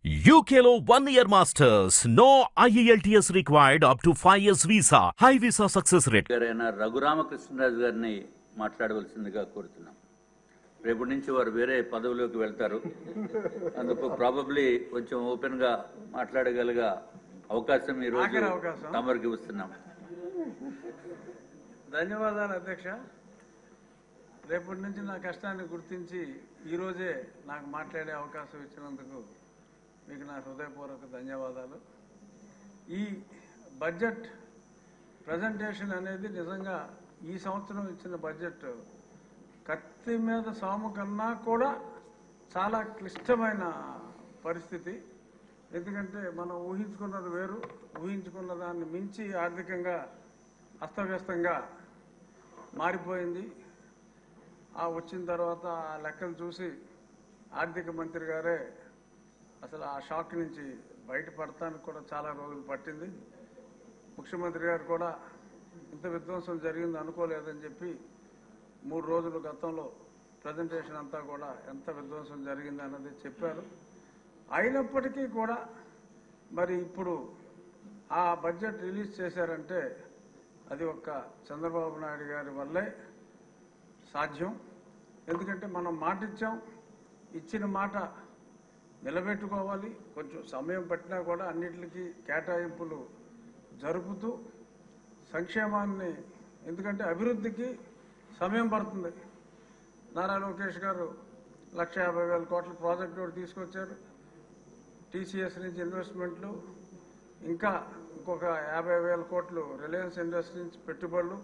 UKLO 1 year masters. No IELTS required up to 5 years visa. High visa success rate. గారైన రఘురామకృష్ణరాజు గారిని మాట్లాడవలసిందిగా కోరుతున్నాం. రేపటి నుంచి వారు వేరే పదవిలోకి వెళ్తారు. అందుకు ప్రాబబ్లీ కొంచెం ఓపెన్గా మాట్లాడగలిగే అవకాశం ఈరోజు తమరికి ఇస్తున్నాం. ధన్యవాదాలు అధ్యక్ష. రేపటి నుంచి నా కష్టాన్ని గుర్తించి ఈరోజే నాకు మాట్లాడే అవకాశం ఇచ్చినందుకు మీకు నా హృదయపూర్వక ధన్యవాదాలు. ఈ బడ్జెట్ ప్రజెంటేషన్ అనేది నిజంగా ఈ సంవత్సరం ఇచ్చిన బడ్జెట్ కత్తి మీద సాము కన్నా కూడా చాలా క్లిష్టమైన పరిస్థితి. ఎందుకంటే మనం ఊహించుకున్నది వేరు, ఊహించుకున్న దాన్ని మించి ఆర్థికంగా అస్తవ్యస్తంగా మారిపోయింది. వచ్చిన తర్వాత ఆ లెక్కలు చూసి ఆర్థిక మంత్రి గారే అసలు ఆ షాక్ నుంచి బయటపడటానికి కూడా చాలా రోజులు పట్టింది. ముఖ్యమంత్రి గారు కూడా ఇంత విధ్వంసం జరిగింది అనుకోలేదని చెప్పి 3 రోజులు గతంలో ప్రజెంటేషన్ అంతా కూడా ఎంత విధ్వంసం జరిగింది అన్నది చెప్పారు. అయినప్పటికీ కూడా మరి ఇప్పుడు ఆ బడ్జెట్ రిలీజ్ చేశారంటే అది ఒక్క చంద్రబాబు నాయుడు గారి వల్లే సాధ్యం. ఎందుకంటే మనం మాట ఇచ్చాం, ఇచ్చిన మాట నిలబెట్టుకోవాలి. కొంచెం సమయం పట్టినా కూడా అన్నిటికీ కేటాయింపులు జరుపుతూ సంక్షేమాన్ని, ఎందుకంటే అభివృద్ధికి సమయం పడుతుంది. నారా లోకేష్ గారు 1,50,000 కోట్ల ప్రాజెక్టు ఒకటి తీసుకొచ్చారు. టీసీఎస్ నుంచి ఇన్వెస్ట్మెంట్లు, ఇంకా ఇంకొక 50,000 కోట్లు రిలయన్స్ ఇండస్ట్రీ నుంచి పెట్టుబడులు,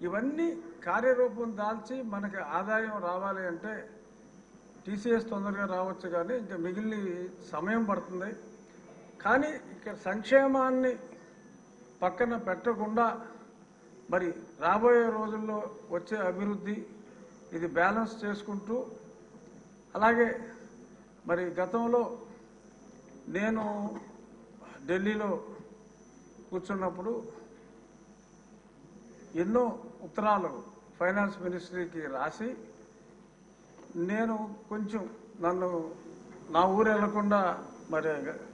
ఇవన్నీ కార్యరూపం దాల్చి మనకి ఆదాయం రావాలి అంటే టీసీఎస్ తొందరగా రావచ్చు, కానీ ఇంకా మిగిలిన సమయం పడుతుంది. కానీ ఇక్కడ సంక్షేమాన్ని పక్కన పెట్టకుండా మరి రాబోయే రోజుల్లో వచ్చే అభివృద్ధి ఇది బ్యాలెన్స్ చేసుకుంటూ, అలాగే మరి గతంలో నేను ఢిల్లీలో కూర్చున్నప్పుడు ఎన్నో ఉత్తరాలు ఫైనాన్స్ మినిస్ట్రీకి రాసి నేను కొంచెం నన్ను నా ఊరు వెళ్లకుండా మరి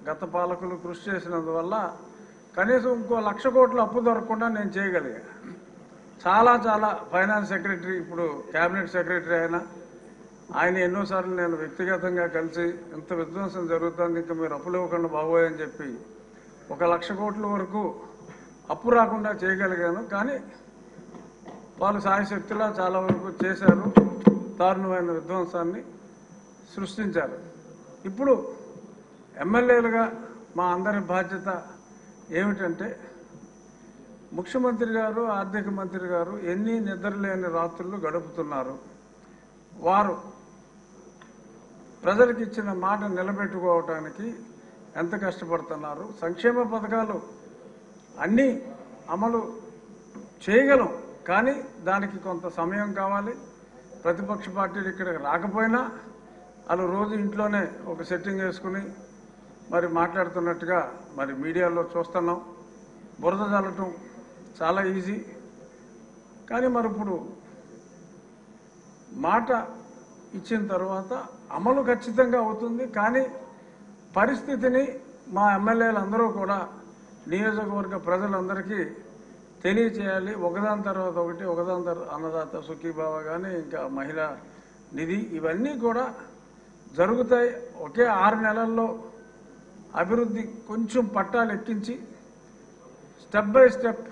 గత పాలకులు కృషి చేసినందువల్ల కనీసం ఇంకో 1,00,000 కోట్ల అప్పు దొరకకుండా నేను చేయగలిగా. చాలా ఫైనాన్స్ సెక్రటరీ, ఇప్పుడు క్యాబినెట్ సెక్రటరీ ఆయన ఎన్నోసార్లు నేను వ్యక్తిగతంగా కలిసి ఇంత విధ్వంసం జరుగుతుంది, ఇంకా మీరు అప్పులు ఇవ్వకుండా బాగోయని చెప్పి 1,00,000 కోట్ల వరకు అప్పు రాకుండా చేయగలిగాను. కానీ వాళ్ళు సాయశక్తిలా చాలా వరకు చేశారు, దారుణమైన విధ్వంసాన్ని సృష్టించారు. ఇప్పుడు ఎమ్మెల్యేలుగా మా అందరి బాధ్యత ఏమిటంటే, ముఖ్యమంత్రి గారు, ఆర్థిక మంత్రి గారు ఎన్ని నిద్రలేని రాత్రులు గడుపుతున్నారు. వారు ప్రజలకు ఇచ్చిన మాట నిలబెట్టుకోవటానికి ఎంత కష్టపడుతున్నారు. సంక్షేమ పథకాలు అన్నీ అమలు చేయగలం, కానీ దానికి కొంత సమయం కావాలి. ప్రతిపక్ష పార్టీలు ఇక్కడికి రాకపోయినా వాళ్ళు రోజు ఇంట్లోనే ఒక సెట్టింగ్ వేసుకుని మరి మాట్లాడుతున్నట్టుగా మరి మీడియాలో చూస్తున్నాం. బురద చల్లటం చాలా ఈజీ, కానీ మరి ఇప్పుడు మాట ఇచ్చిన తర్వాత అమలు ఖచ్చితంగా అవుతుంది. కానీ పరిస్థితిని మా ఎమ్మెల్యేలందరూ కూడా నియోజకవర్గ ప్రజలందరికీ తెలియచేయాలి. ఒకదాని తర్వాత ఒకటి, ఒకదాని తర్వాత అన్నదాత సుఖీభావ కానీ, ఇంకా మహిళా నిధి, ఇవన్నీ కూడా జరుగుతాయి. ఒకే 6 నెలల్లో అభివృద్ధి కొంచెం పట్టాలు ఎక్కించి స్టెప్ బై స్టెప్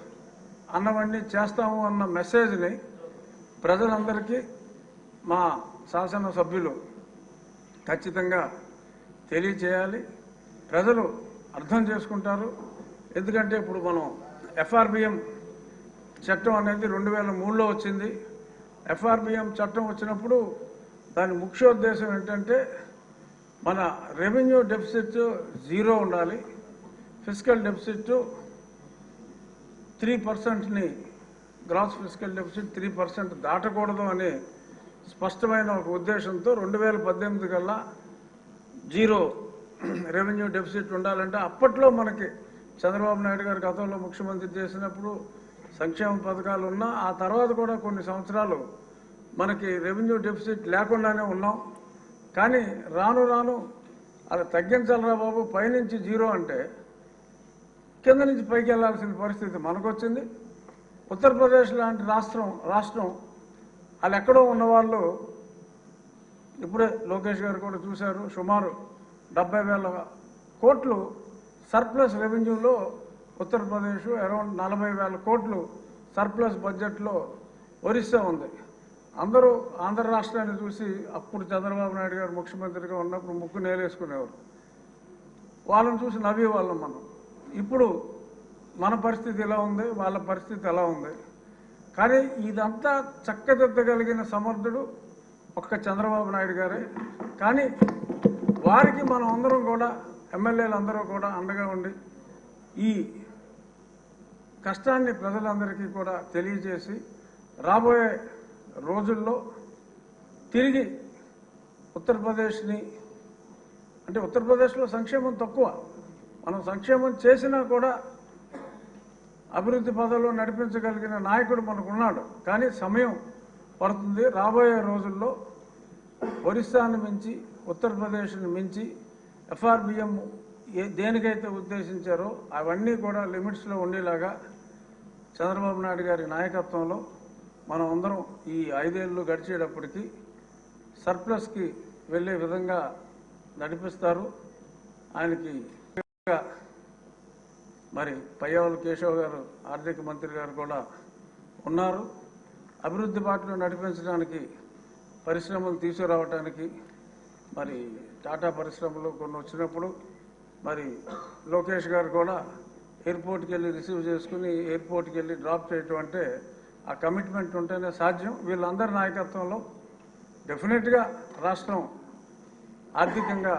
అన్నవన్నీ చేస్తాము అన్న మెసేజ్ని ప్రజలందరికీ మా శాసనసభ్యులు ఖచ్చితంగా తెలియచేయాలి. ప్రజలు అర్థం చేసుకుంటారు. ఎందుకంటే ఇప్పుడు మనం ఎఫ్ఆర్బిఎం చట్టం అనేది 2003లో వచ్చింది. ఎఫ్ఆర్బిఎం చట్టం వచ్చినప్పుడు దాని ముఖ్యోద్దేశం ఏంటంటే మన రెవెన్యూ డెఫిసిట్ 0 ఉండాలి, ఫిస్కల్ డెఫిసిట్ 3%ని, గ్రాస్ ఫిస్కల్ డెఫిసిట్ 3% దాటకూడదు అనే స్పష్టమైన ఒక ఉద్దేశంతో 2018 కల్లా 0 రెవెన్యూ డెఫిసిట్ ఉండాలంటే, అప్పట్లో మనకి చంద్రబాబు నాయుడు గారు గతంలో ముఖ్యమంత్రి చేసినప్పుడు సంక్షేమ పథకాలు ఉన్నా, ఆ తర్వాత కూడా కొన్ని సంవత్సరాలు మనకి రెవెన్యూ డెఫిసిట్ లేకుండానే ఉన్నాం. కానీ రాను రాను అది తగ్గించాలరా బాబు, పైనుంచి 0 అంటే కింద నుంచి పైకి వెళ్ళాల్సిన పరిస్థితి మనకు వచ్చింది. ఉత్తరప్రదేశ్ లాంటి రాష్ట్రం వాళ్ళు ఎక్కడో ఉన్నవాళ్ళు ఇప్పుడే లోకేష్ గారు కూడా చూశారు, సుమారు 70,000 కోట్లు సర్ప్లస్ రెవెన్యూలో ఉత్తరప్రదేశ్, అరౌండ్ 40,000 కోట్లు సర్ప్లస్ బడ్జెట్లో ఒరిస్సా ఉంది. అందరూ ఆంధ్ర రాష్ట్రాన్ని చూసి అప్పుడు చంద్రబాబు నాయుడు గారు ముఖ్యమంత్రిగా ఉన్నప్పుడు ముక్కు నేలేసుకునేవారు. వాళ్ళని చూసి నవ్వేవాళ్ళం మనం. ఇప్పుడు మన పరిస్థితి ఎలా ఉంది, వాళ్ళ పరిస్థితి ఎలా ఉంది. కానీ ఇదంతా చక్కదిద్దగలిగిన సమర్థుడు ఒక్క చంద్రబాబు నాయుడు గారే. కానీ వారికి మనం అందరం కూడా, ఎమ్మెల్యేలు అందరూ కూడా అండగా ఉండి ఈ కష్టాన్ని ప్రజలందరికీ కూడా తెలియజేసి రాబోయే రోజుల్లో తిరిగి ఉత్తరప్రదేశ్ని, అంటే ఉత్తరప్రదేశ్లో సంక్షేమం తక్కువ, మనం సంక్షేమం చేసినా కూడా అభివృద్ధి పదంలో నడిపించగలిగిన నాయకుడు మనకున్నాడు. కానీ సమయం పడుతుంది. రాబోయే రోజుల్లో ఒరిస్సాను మించి, ఉత్తరప్రదేశ్ని మించి FRBM దేనికైతే ఉద్దేశించారో అవన్నీ కూడా లిమిట్స్లో ఉండేలాగా చంద్రబాబు నాయుడు గారి నాయకత్వంలో మనం అందరం ఈ 5 ఏళ్ళు గడిచేటప్పటికి సర్ప్లస్కి వెళ్ళే విధంగా నడిపిస్తారు. ఆయనకి మరి పయ్యావుల కేశవ్ గారు, ఆర్థిక మంత్రి గారు కూడా ఉన్నారు. అభివృద్ధి బాటలో నడిపించడానికి, పరిశ్రమలు తీసుకురావడానికి, మరి టాటా పరిశ్రమలు కొన్ని వచ్చినప్పుడు మరి లోకేష్ గారు కూడా ఎయిర్పోర్ట్కి వెళ్ళి రిసీవ్ చేసుకుని ఎయిర్పోర్ట్కి వెళ్ళి డ్రాప్ చేయటం అంటే ఆ కమిట్మెంట్ ఉంటేనే సాధ్యం. వీళ్ళందరి నాయకత్వంలో డెఫినెట్గా రాష్ట్రం ఆర్థికంగా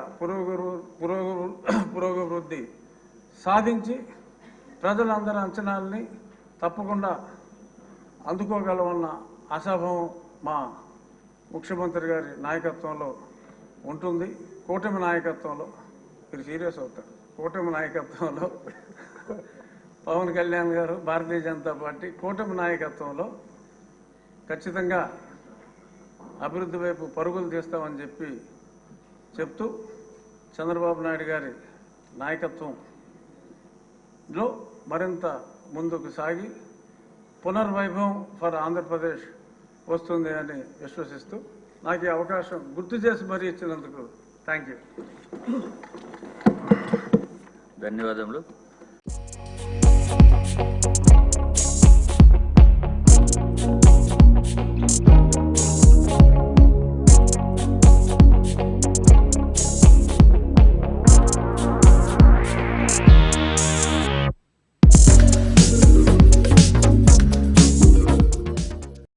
పురోగవృద్ధి సాధించి ప్రజలందరి అంచనాలని తప్పకుండా అందుకోగలమన్న ఆశాభావం మా ముఖ్యమంత్రి గారి నాయకత్వంలో ఉంటుంది. కూటమి నాయకత్వంలో, మీరు సీరియస్ అవుతారు, కూటమి నాయకత్వంలో పవన్ కళ్యాణ్ గారు, భారతీయ జనతా పార్టీ కూటమి నాయకత్వంలో ఖచ్చితంగా అభివృద్ధి వైపు పరుగులు తీస్తామని చెప్తూ చంద్రబాబు నాయుడు గారి నాయకత్వంలో మరింత ముందుకు సాగి పునర్వైభవం ఫర్ ఆంధ్రప్రదేశ్ వస్తుంది అని విశ్వసిస్తూ నాకు ఈ అవకాశం గుర్తు చేసి మరీ ఇచ్చినందుకు థ్యాంక్ యూ. ధన్యవాదములు.